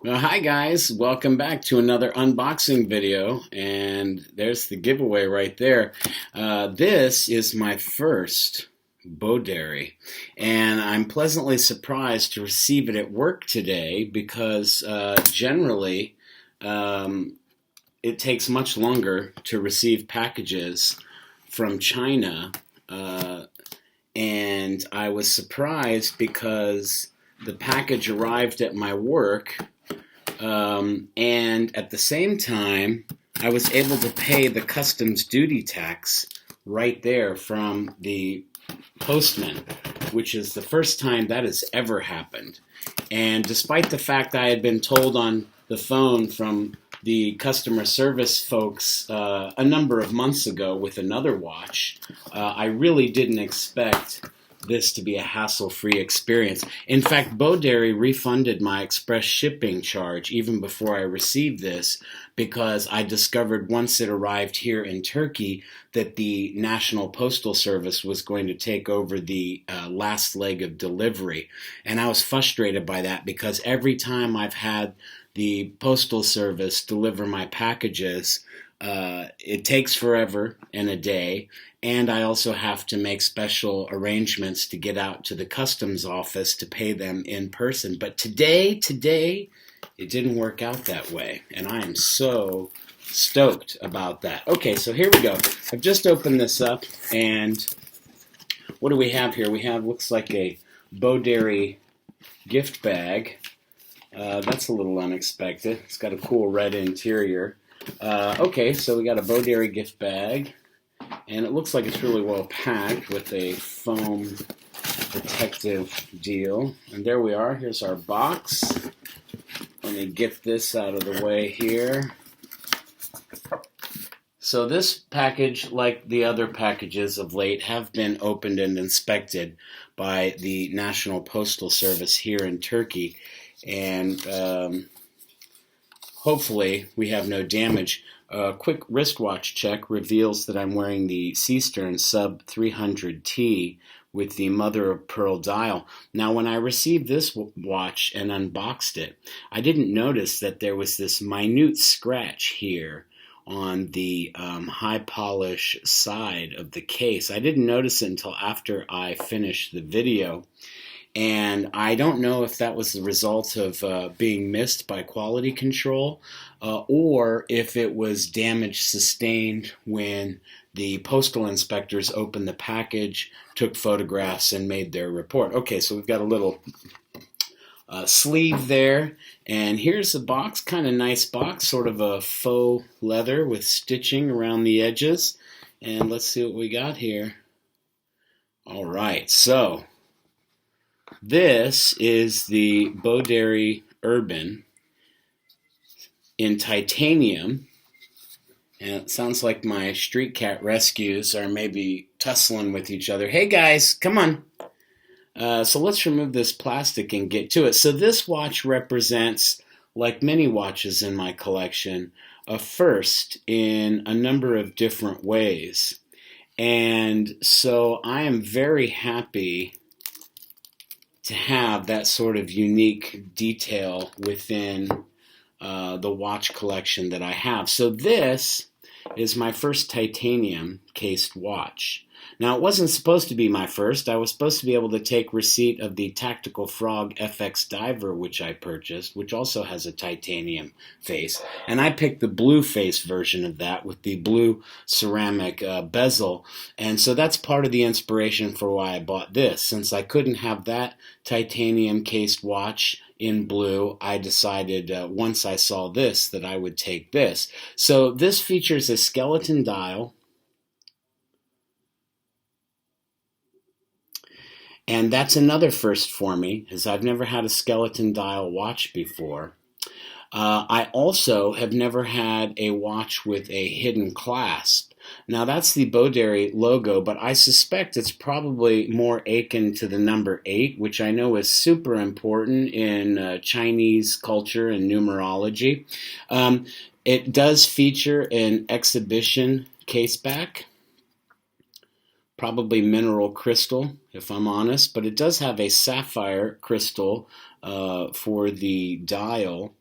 Well, hi guys, welcome back to another unboxing video, and there's the giveaway right there. This is my first Boderry, and I'm pleasantly surprised to receive it at work today because generally it takes much longer to receive packages from China, and I was surprised because the package arrived at my work. And at the same time, I was able to pay the customs duty tax right there from the postman, which is the first time that has ever happened. And despite the fact I had been told on the phone from the customer service folks a number of months ago with another watch, I really didn't expect this to be a hassle-free experience. In fact, Boderry refunded my express shipping charge even before I received this because I discovered once it arrived here in Turkey that the National Postal Service was going to take over the last leg of delivery. And I was frustrated by that because every time I've had the Postal Service deliver my packages, it takes forever and a day, and I also have to make special arrangements to get out to the customs office to pay them in person. But today, it didn't work out that way, and I am so stoked about that. Okay, so here we go. I've just opened this up, and what do we have here? We have, looks like a Boderry gift bag. That's a little unexpected. It's got a cool red interior. Okay, so we got a Boderry gift bag, and it looks like it's really well packed with a foam protective deal. And there we are. Here's our box. Let me get this out of the way here. So this package, like the other packages of late, have been opened and inspected by the National Postal Service here in Turkey, and hopefully we have no damage. A quick wristwatch check reveals that I'm wearing the Seastern Sub 300T with the mother of pearl dial. Now, when I received this watch and unboxed it, I didn't notice that there was this minute scratch here on the high polish side of the case. I didn't notice it until after I finished the video. And I don't know if that was the result of being missed by quality control or if it was damage sustained when the postal inspectors opened the package, took photographs, and made their report. Okay, so we've got a little sleeve there. And here's the box, kind of nice box, sort of a faux leather with stitching around the edges. And let's see what we got here. All right, so this is the Boderry Urban in titanium, and it sounds like my street cat rescues are maybe tussling with each other. Hey guys, come on. So let's remove this plastic and get to it. So this watch represents, like many watches in my collection, a first in a number of different ways. And so I am very happy to have that sort of unique detail within the watch collection that I have. So this is my first titanium cased watch. Now, it wasn't supposed to be my first. I was supposed to be able to take receipt of the Tactical Frog FX Diver, which I purchased, which also has a titanium face. And I picked the blue face version of that with the blue ceramic bezel. And so that's part of the inspiration for why I bought this. Since I couldn't have that titanium cased watch in blue, I decided once I saw this that I would take this. So this features a skeleton dial, and that's another first for me, as I've never had a skeleton dial watch before. I also have never had a watch with a hidden clasp. Now that's the Boderry logo, but I suspect it's probably more akin to the number 8, which I know is super important in Chinese culture and numerology. It does feature an exhibition caseback, probably mineral crystal, if I'm honest, but it does have a sapphire crystal for the dial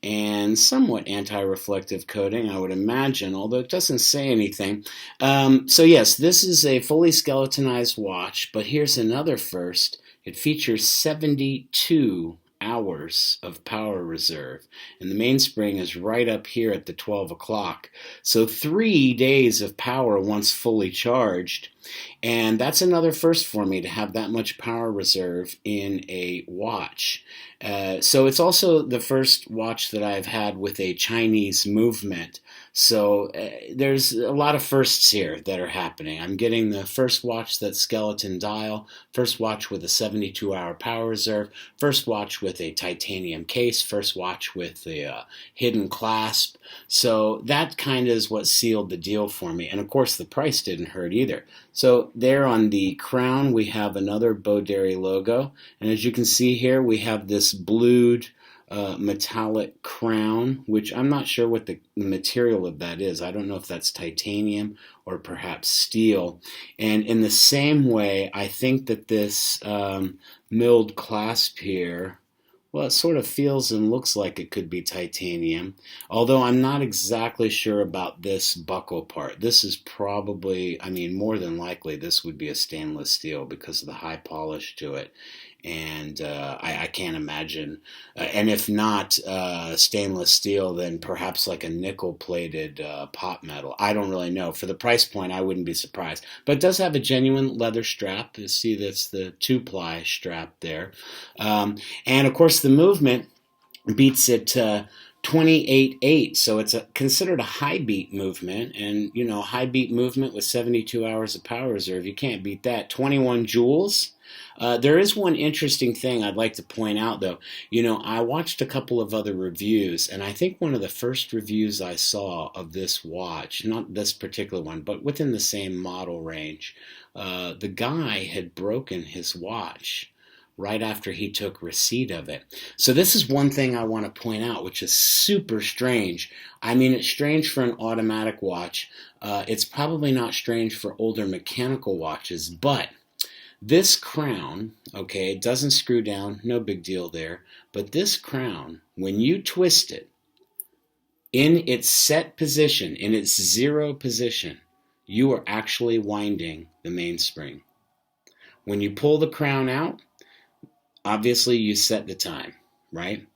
and somewhat anti-reflective coating, I would imagine, although it doesn't say anything. So yes, this is a fully skeletonized watch, but here's another first. It features 72 hours of power reserve, and the mainspring is right up here at the 12 o'clock. So 3 days of power once fully charged, and that's another first for me to have that much power reserve in a watch. So it's also the first watch that I've had with a Chinese movement. So there's a lot of firsts here that are happening. I'm getting the first watch that's skeleton dial, first watch with a 72-hour power reserve, first watch with a titanium case, first watch with the hidden clasp. So that kind of is what sealed the deal for me. And of course the price didn't hurt either. So there on the crown we have another Boderry logo. And as you can see here, we have this blued metallic crown, which I'm not sure what the material of that is. I don't know if that's titanium or perhaps steel. And in the same way, I think that this milled clasp here, well, it sort of feels and looks like it could be titanium, although I'm not exactly sure about this buckle part. This is probably, I mean, more than likely this would be a stainless steel because of the high polish to it. And I can't imagine, and if not stainless steel, then perhaps like a nickel-plated pot metal. I don't really know. For the price point, I wouldn't be surprised. But it does have a genuine leather strap. You see that's the 2-ply strap there. And of course the movement beats it 28.8, so it's considered a high beat movement, and you know, high beat movement with 72 hours of power reserve, you can't beat that. 21 joules. There is one interesting thing I'd like to point out, though. You know, I watched a couple of other reviews, and I think one of the first reviews I saw of this watch, not this particular one, but within the same model range, the guy had broken his watch right after he took receipt of it. So this is one thing I want to point out, which is super strange. I mean, it's strange for an automatic watch. It's probably not strange for older mechanical watches, but this crown, okay, it doesn't screw down, no big deal there, but this crown, when you twist it, in its set position, in its zero position, you are actually winding the mainspring. When you pull the crown out, obviously you set the time, right?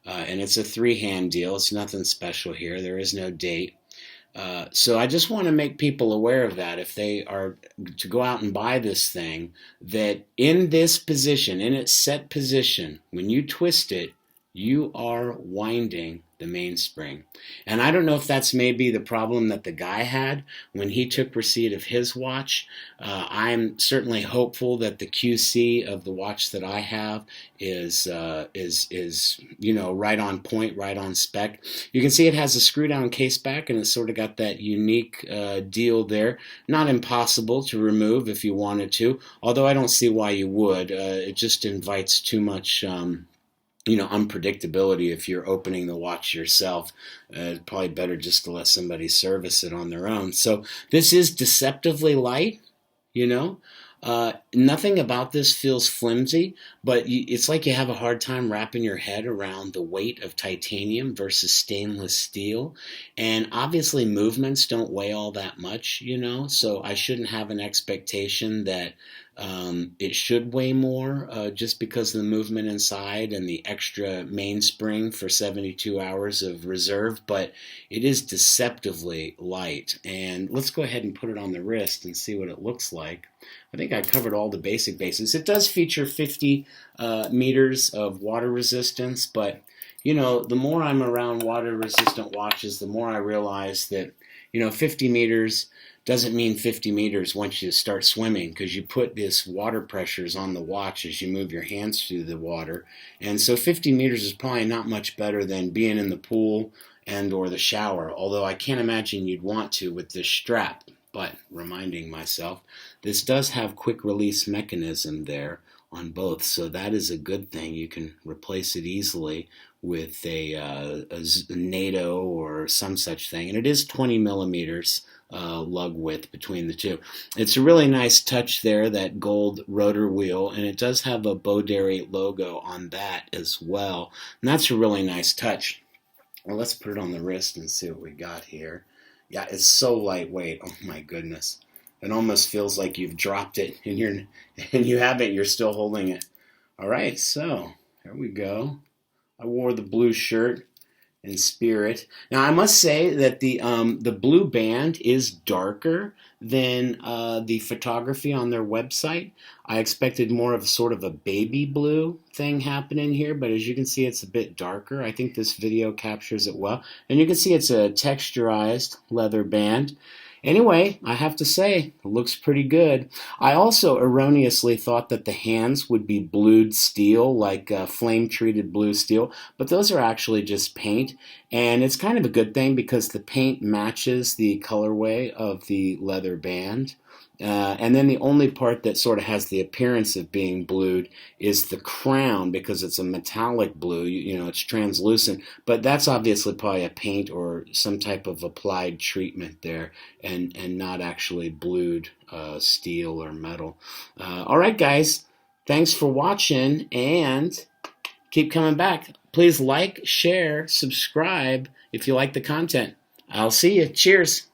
And it's a 3-hand deal. It's nothing special here. There is no date. So I just want to make people aware of that if they are to go out and buy this thing, that in this position, in its set position, when you twist it, you are winding the mainspring. And I don't know if that's maybe the problem that the guy had when he took receipt of his watch. I'm certainly hopeful that the QC of the watch that I have is you know, right on point, right on spec. You can see it has a screw down case back, and it's sort of got that unique deal there. Not impossible to remove if you wanted to, although I don't see why you would. It just invites too much you know, unpredictability if you're opening the watch yourself. It's probably better just to let somebody service it on their own. So this is deceptively light, you know. Nothing about this feels flimsy, but it's like you have a hard time wrapping your head around the weight of titanium versus stainless steel. And obviously movements don't weigh all that much, you know, so I shouldn't have an expectation that it should weigh more just because of the movement inside and the extra mainspring for 72 hours of reserve, but it is deceptively light. And let's go ahead and put it on the wrist and see what it looks like. I think I covered all the basic bases. It does feature 50 meters of water resistance, but you know, the more I'm around water resistant watches, the more I realize that, you know, 50 meters doesn't mean 50 meters once you start swimming, because you put this water pressures on the watch as you move your hands through the water. And so 50 meters is probably not much better than being in the pool and or the shower, although I can't imagine you'd want to with this strap. But reminding myself, this does have quick release mechanism there on both, so that is a good thing. You can replace it easily with a NATO or some such thing, and it is 20 millimeters lug width between the two. It's a really nice touch there, that gold rotor wheel, and it does have a Boderry logo on that as well. And that's a really nice touch. Well, let's put it on the wrist and see what we got here. Yeah, it's so lightweight. Oh my goodness. It almost feels like you've dropped it and you haven't, you're still holding it. All right, so there we go. I wore the blue shirt in spirit. Now I must say that the blue band is darker than the photography on their website. I expected more of sort of a baby blue thing happening here, but as you can see, it's a bit darker. I think this video captures it well. And you can see it's a texturized leather band. Anyway, I have to say, it looks pretty good. I also erroneously thought that the hands would be blued steel, like flame-treated blue steel, but those are actually just paint, and it's kind of a good thing because the paint matches the colorway of the leather band. And then the only part that sort of has the appearance of being blued is the crown, because it's a metallic blue, you know, it's translucent, but that's obviously probably a paint or some type of applied treatment there, and not actually blued steel or metal. All right, guys, thanks for watching, and keep coming back. Please like, share, subscribe if you like the content. I'll see you. Cheers.